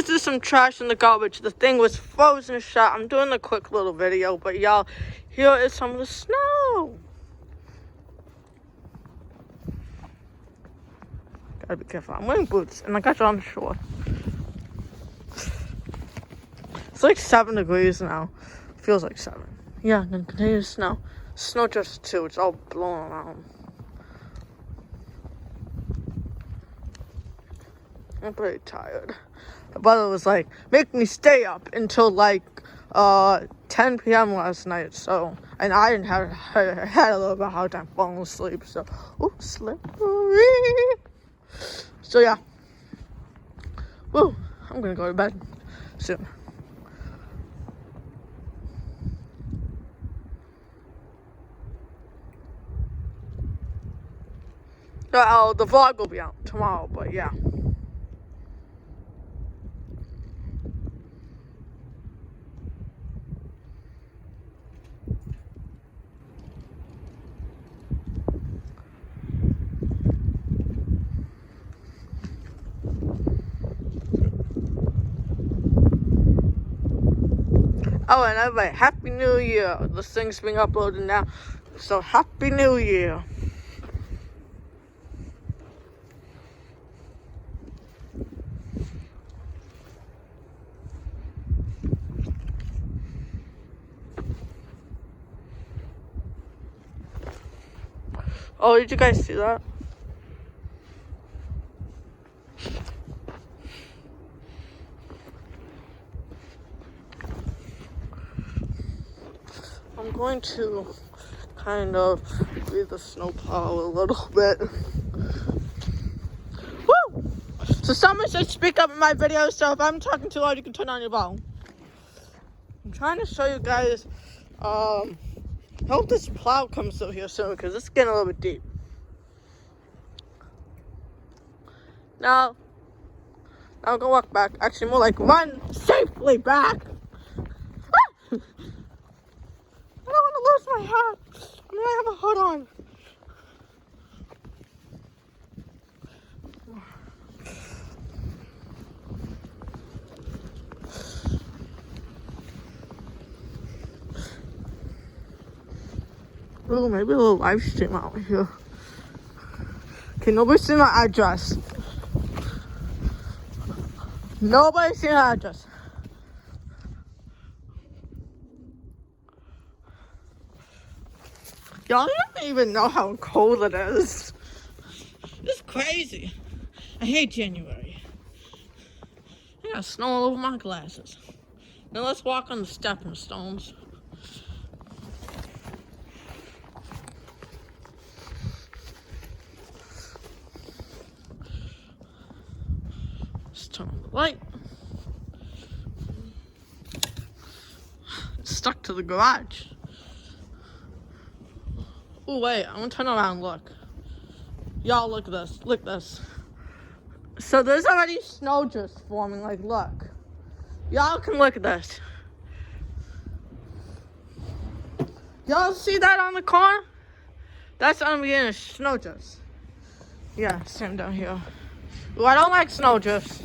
This is some trash in the garbage. The thing was frozen shut. I'm doing a quick little video, but y'all, here is some of the snow. Gotta be careful. I'm wearing boots, and I got you on the shore. It's like 7 degrees now. Feels like 7. Yeah, and then continue to snow. Snow just too. It's all blowing around. I'm pretty tired. My brother was like, make me stay up until like 10 p.m. last night. So, and I didn't have had a little bit of a hard time falling asleep. So, ooh, slippery. So yeah. Woo, I'm gonna go to bed soon. The vlog will be out tomorrow, but yeah. Oh, and everybody, Happy New Year. This thing's being uploaded now, so Happy New Year. Oh, did you guys see that? I'm going to kind of leave the snowplow a little bit. Woo! So someone said speak up in my video, so if I'm talking too loud, you can turn on your volume. I'm trying to show you guys, hope this plow comes through here soon, because it's getting a little bit deep. Now I'm gonna walk back. Actually, more like run safely back. I don't want to lose my hat. I mean, I have a hood on. Oh, maybe a little live stream out here. Okay, nobody's seen my address. Nobody's seen my address. Y'all don't even know how cold it is. It's crazy. I hate January. I got snow all over my glasses. Now let's walk on the stepping stones. Let's turn on the light. It's stuck to the garage. Oh wait, I'm gonna turn around and look. Y'all look at this, look at this. So there's already snow just forming, like look. Y'all can look at this. Y'all see that on the corner? That's on the beginning of snow drifts. Yeah, same down here. Well, I don't like snow drifts.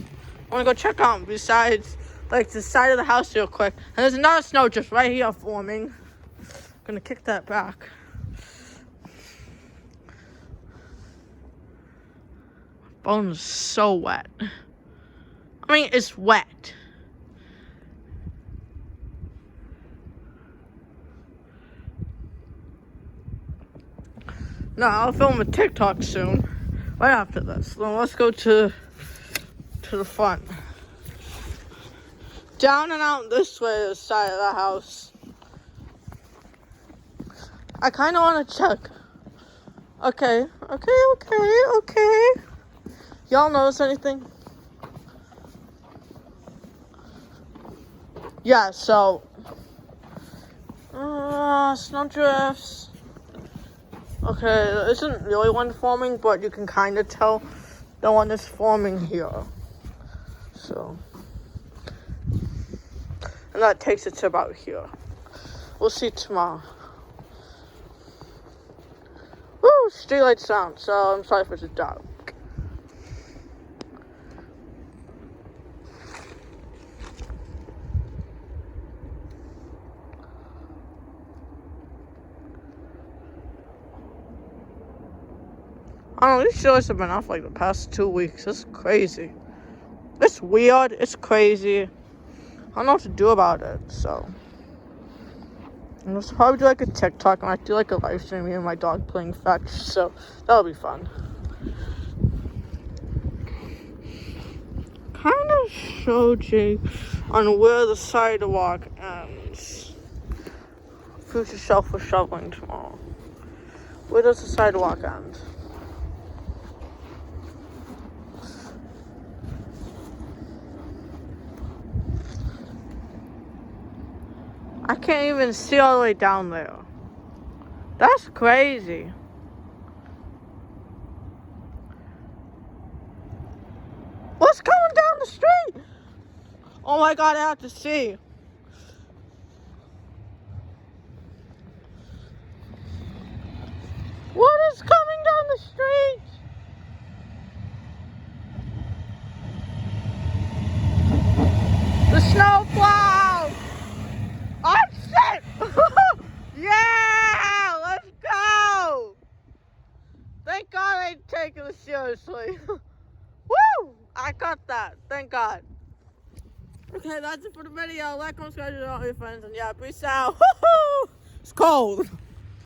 I wanna go check out besides, like the side of the house real quick. And there's another snow drift right here forming. Gonna kick that back. Bone's so wet. I mean, it's wet. No, I'll film a TikTok soon. Right after this. Then let's go to the front. Down and out this way, the side of the house. I kind of want to check. Okay. Y'all notice anything? Yeah, so snow drifts. Okay, there isn't really one forming, but you can kind of tell the one that's forming here. So, and that takes it to about here. We'll see tomorrow. Woo, streetlights sound, so I'm sorry if it's dark. I don't know, these shows have been off like the past 2 weeks. It's crazy. It's weird. It's crazy. I don't know what to do about it, so. I'm gonna probably do like a TikTok. I might do like a live stream of me and my dog playing fetch, so that'll be fun. Kind of showed you on where the sidewalk ends. Future self for shoveling tomorrow. Where does the sidewalk end? I can't even see all the way down there. That's crazy. What's coming down the street? Oh my God, I have to see. What is coming down the street? The snowplow! Oh shit! Yeah! Let's go! Thank God I ain't taking it seriously. Woo! I got that. Thank God. Okay, that's it for the video. Like, comment, subscribe to all your friends, and yeah, peace out. Woohoo! It's cold.